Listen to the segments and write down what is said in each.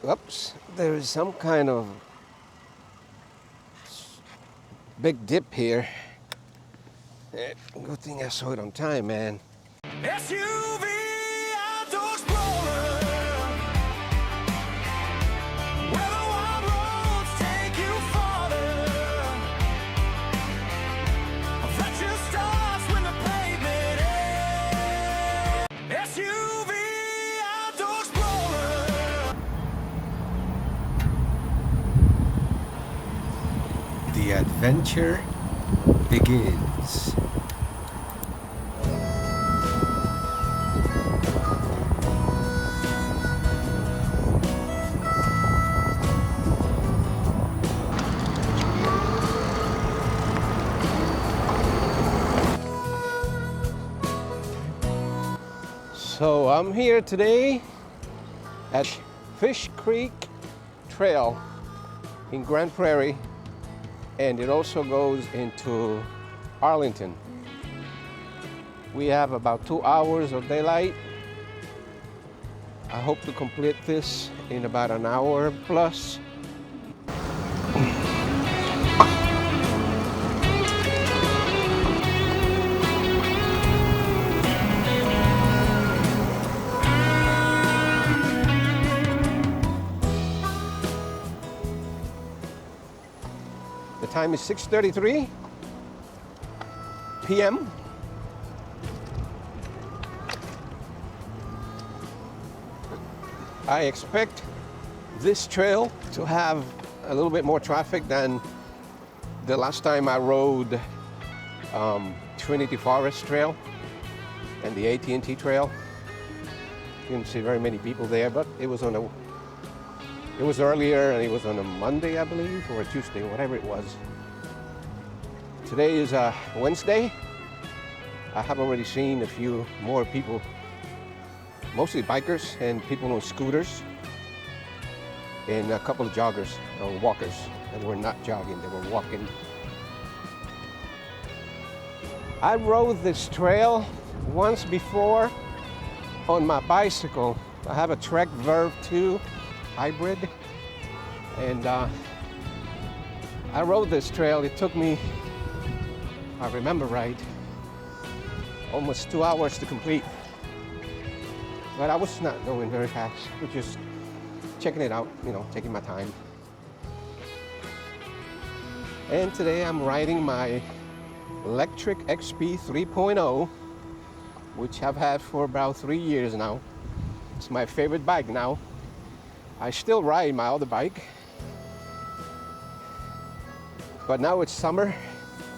Oops, there is some kind of big dip here. Good thing I saw it on time, man. SUV Outdoor Explorer, where the wild roads take you farther. Let your stars when the pavement ends. SUV Outdoor Explorer. The adventure begins. So I'm here today at Fish Creek Trail in Grand Prairie, and it also goes into Arlington. We have about 2 hours of daylight. I hope to complete this in about an hour plus. The time is 6:33 p.m. I expect this trail to have a little bit more traffic than the last time I rode Trinity Forest Trail and the AT&T Trail. Didn't see very many people there, but it was earlier, and it was on a Monday, I believe, or a Tuesday, whatever it was. Today is Wednesday. I have already seen a few more people, mostly bikers and people on scooters, and a couple of joggers or walkers that were not jogging, they were walking. I rode this trail once before on my bicycle. I have a Trek Verve 2 hybrid, and I rode this trail. It took me, if I remember right, almost 2 hours to complete, but I was not going very fast. I was just checking it out, you know, taking my time. And today I'm riding my Lectric XP 3.0, which I've had for about 3 years now. It's my favorite bike now. I still ride my other bike, but now it's summer,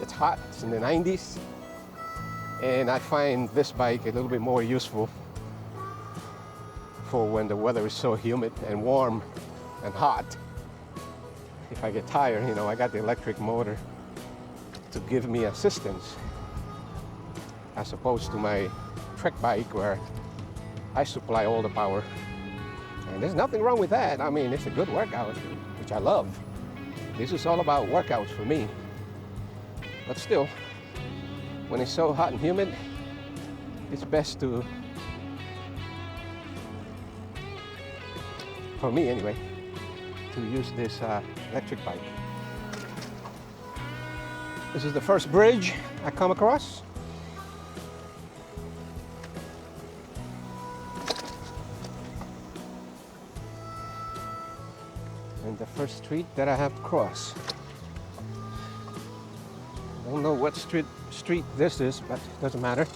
it's hot, it's in the 90s, and I find this bike a little bit more useful for when the weather is so humid and warm and hot. If I get tired, you know, I got the electric motor to give me assistance, as opposed to my Trek bike where I supply all the power. And there's nothing wrong with that. I mean, it's a good workout, which I love. This is all about workouts for me. But still, when it's so hot and humid, it's best to, for me anyway, to use this electric bike. This is the first bridge I come across. And the first street that I have to cross. I don't know what street this is, but it doesn't matter.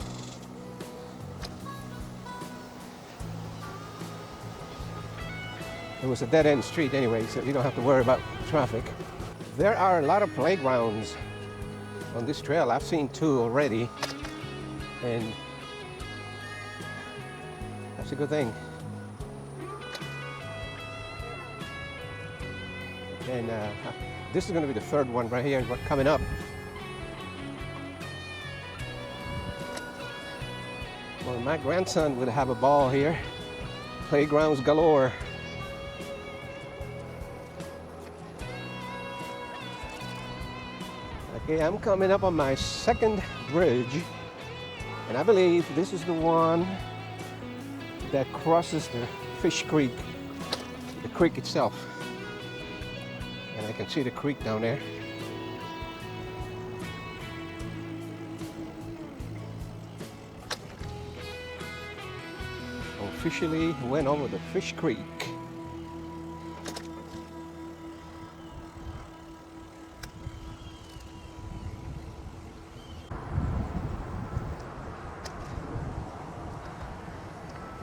It was a dead-end street anyway, so you don't have to worry about traffic. There are a lot of playgrounds on this trail. I've seen 2 already, and that's a good thing. And this is going to be the 3rd one right here coming up. Well, my grandson would have a ball here. Playgrounds galore. Okay, I'm coming up on my 2nd bridge, and I believe this is the one that crosses the Fish Creek, the creek itself. And I can see the creek down there. Officially went over the Fish Creek.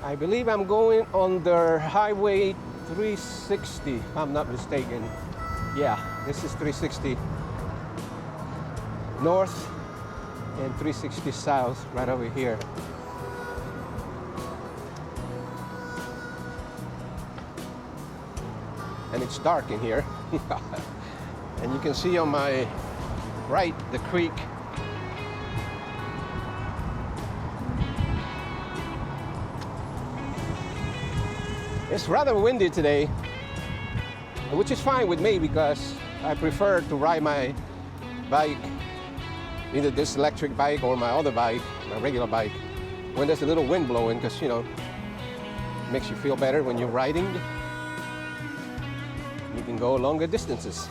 I believe I'm going under Highway 360, if I'm not mistaken. Yeah, this is 360 north and 360 south, right over here. And it's dark in here. And you can see on my right the creek. It's rather windy today, which is fine with me because I prefer to ride my bike, either this electric bike or my other bike, my regular bike, when there's a little wind blowing, because, you know, it makes you feel better when you're riding. You can go longer distances.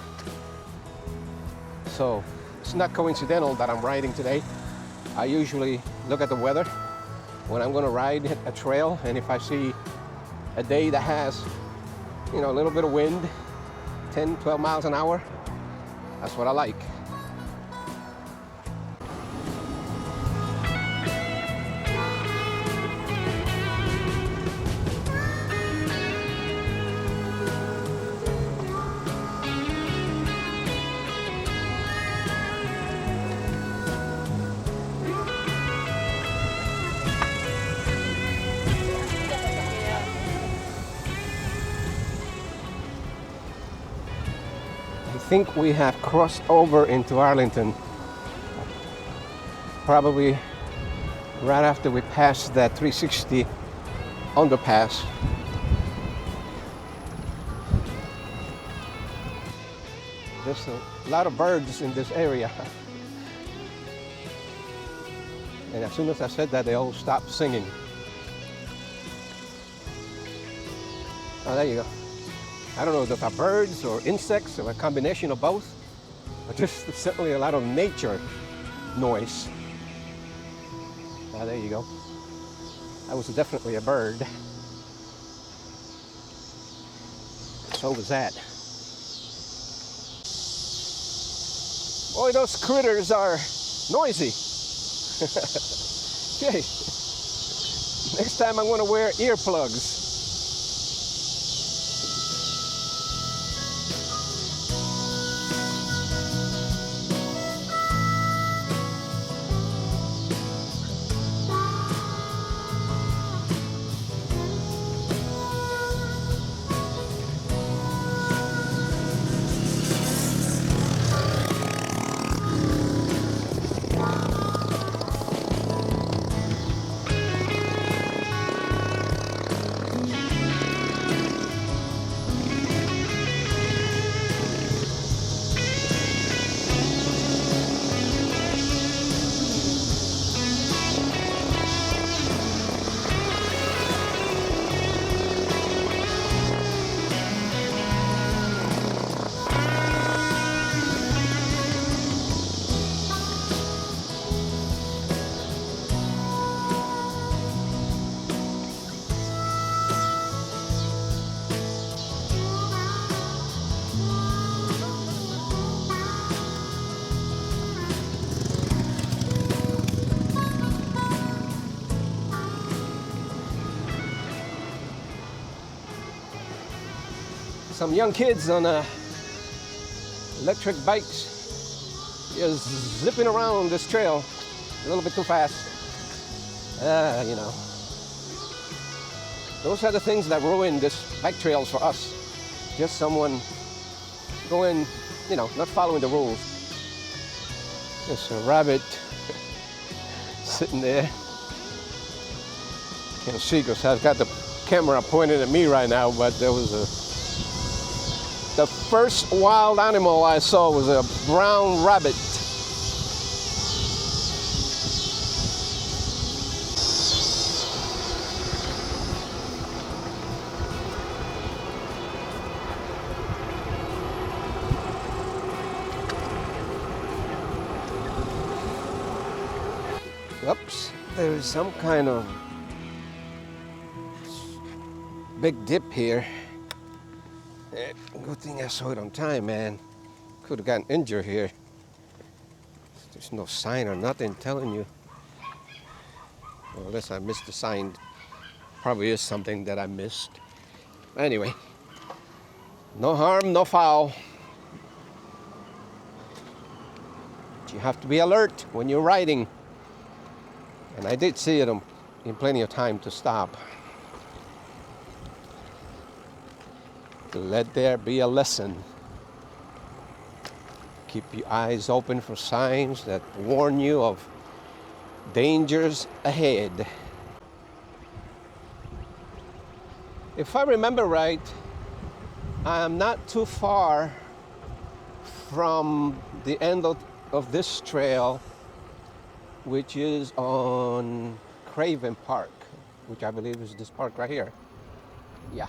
So it's not coincidental that I'm riding today. I usually look at the weather when I'm going to ride a trail, and if I see a day that has, you know, a little bit of wind, 10, 12 miles an hour, that's what I like. I think we have crossed over into Arlington, probably right after we passed that 360 underpass. There's a lot of birds in this area. And as soon as I said that, they all stopped singing. Oh, there you go. I don't know if they're birds or insects or a combination of both, but just certainly a lot of nature noise. Ah, there you go. That was definitely a bird. So was that. Boy, those critters are noisy. Okay. Next time I'm going to wear earplugs. Some young kids on electric bikes just zipping around this trail a little bit too fast. You know, those are the things that ruin this bike trails for us. Just someone going, you know, not following the rules. There's a rabbit sitting there. Can't see because I've got the camera pointed at me right now, but there was the first wild animal I saw was a brown rabbit. Oops, there is some kind of big dip here. Good thing I saw it on time, man. Could have gotten injured here. There's no sign or nothing telling you. Well, unless I missed the sign. Probably is something that I missed. Anyway, no harm, no foul. But you have to be alert when you're riding. And I did see it in plenty of time to stop. Let there be a lesson. Keep your eyes open for signs that warn you of dangers ahead. If I remember right, I am not too far from the end of this trail, which is on Craven Park, which I believe is this park right here. Yeah.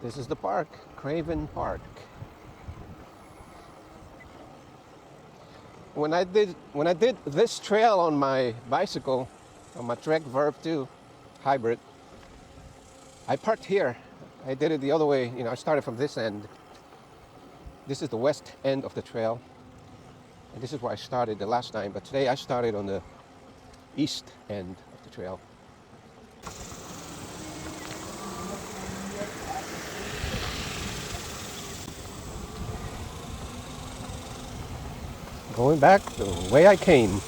This is the park, Craven Park. When I did this trail on my bicycle, on my Trek Verb 2 hybrid, I parked here. I did it the other way. I started from this end. This is the west end of the trail. And this is where I started the last time. But today I started on the east end of the trail. Going back the way I came.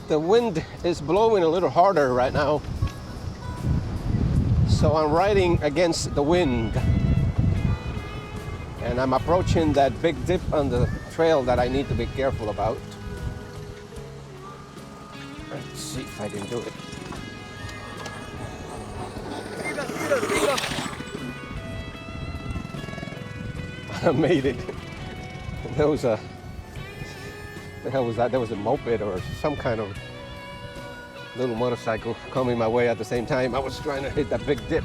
The wind is blowing a little harder right now, so I'm riding against the wind, and I'm approaching that big dip on the trail that I need to be careful about. Let's see if I can do it. I made it. There was a the hell was that? There was a moped or some kind of little motorcycle coming my way at the same time. I was trying to hit that big dip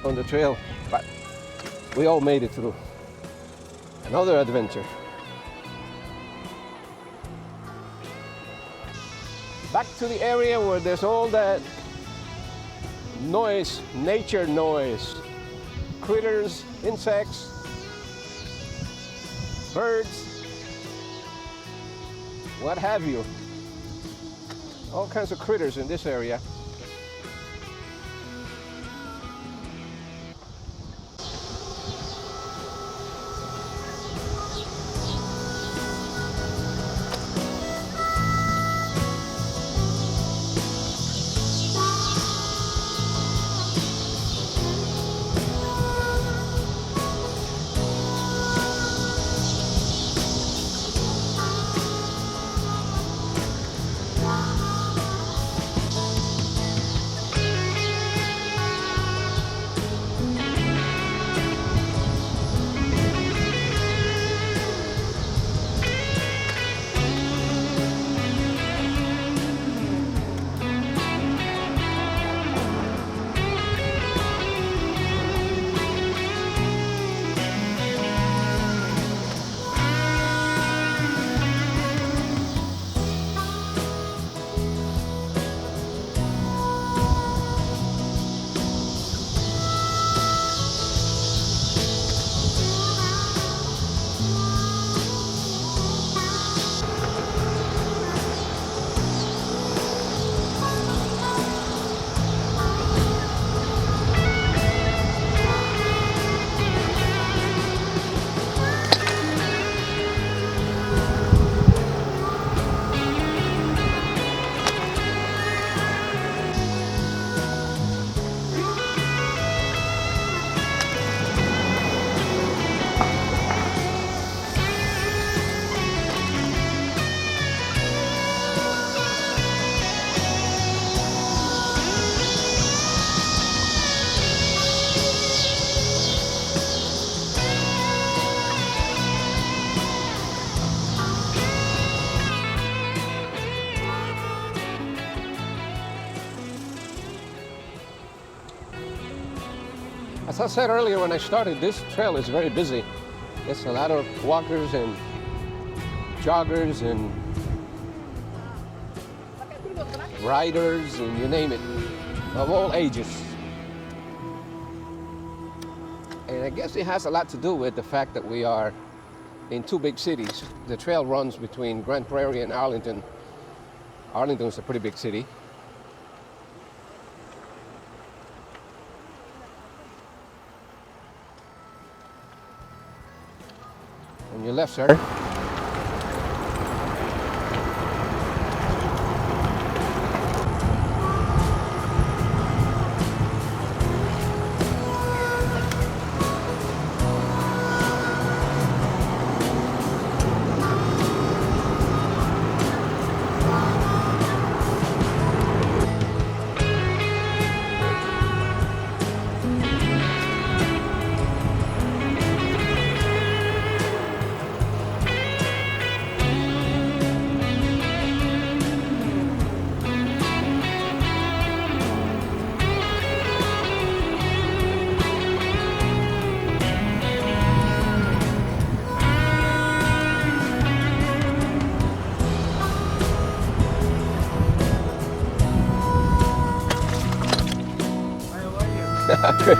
on the trail, but we all made it through. Another adventure. Back to the area where there's all that noise, nature noise, critters, insects, birds, what have you. All kinds of critters in this area. As I said earlier when I started, this trail is very busy. There's a lot of walkers and joggers and riders and you name it, of all ages. And I guess it has a lot to do with the fact that we are in two big cities. The trail runs between Grand Prairie and Arlington. Arlington is a pretty big city. On your left, sir. Good.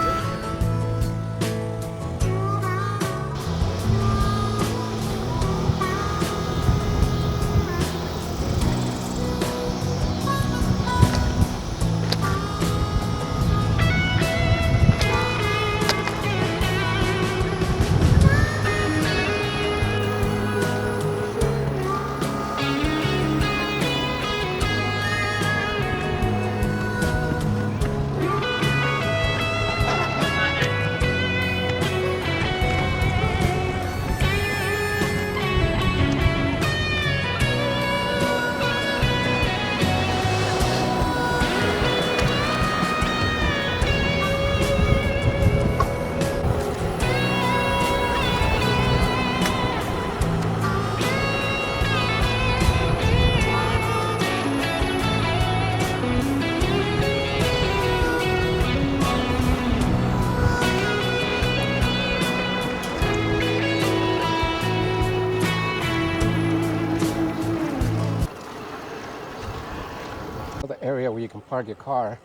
The area where you can park your car.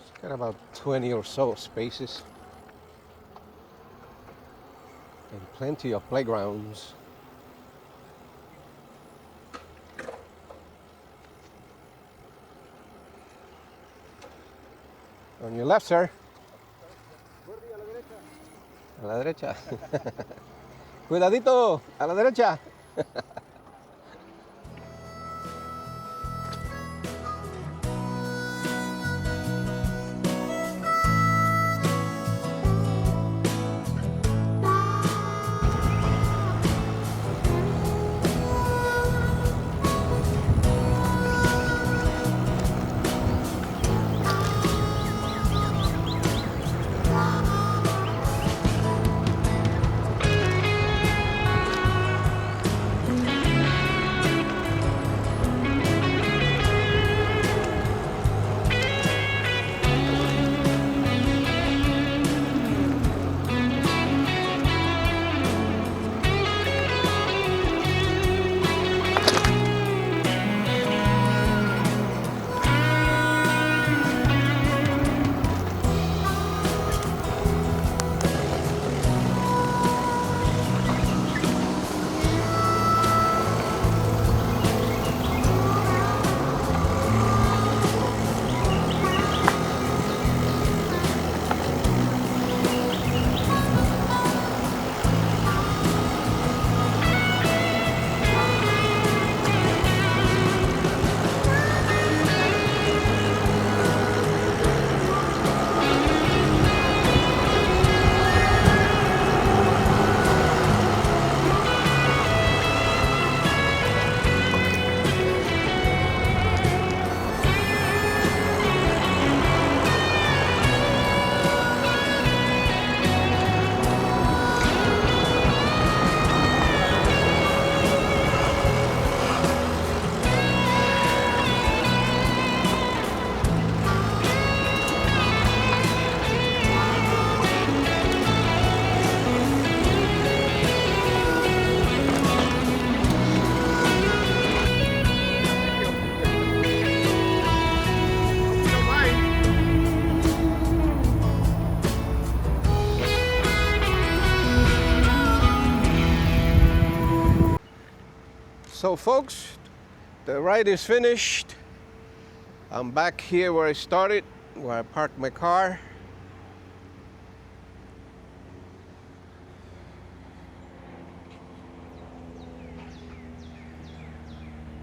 It's got about 20 or so spaces and plenty of playgrounds. On your left, sir. A la derecha. Cuidadito, a la derecha. So folks, the ride is finished. I'm back here where I started, where I parked my car.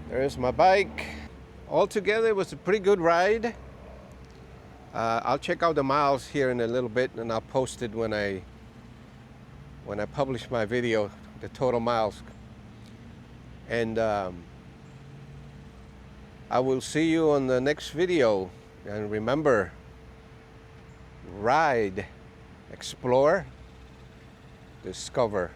There's my bike. Altogether, it was a pretty good ride. I'll check out the miles here in a little bit, and I'll post it when I publish my video, the total miles. And I will see you on the next video. And remember, ride, explore, discover.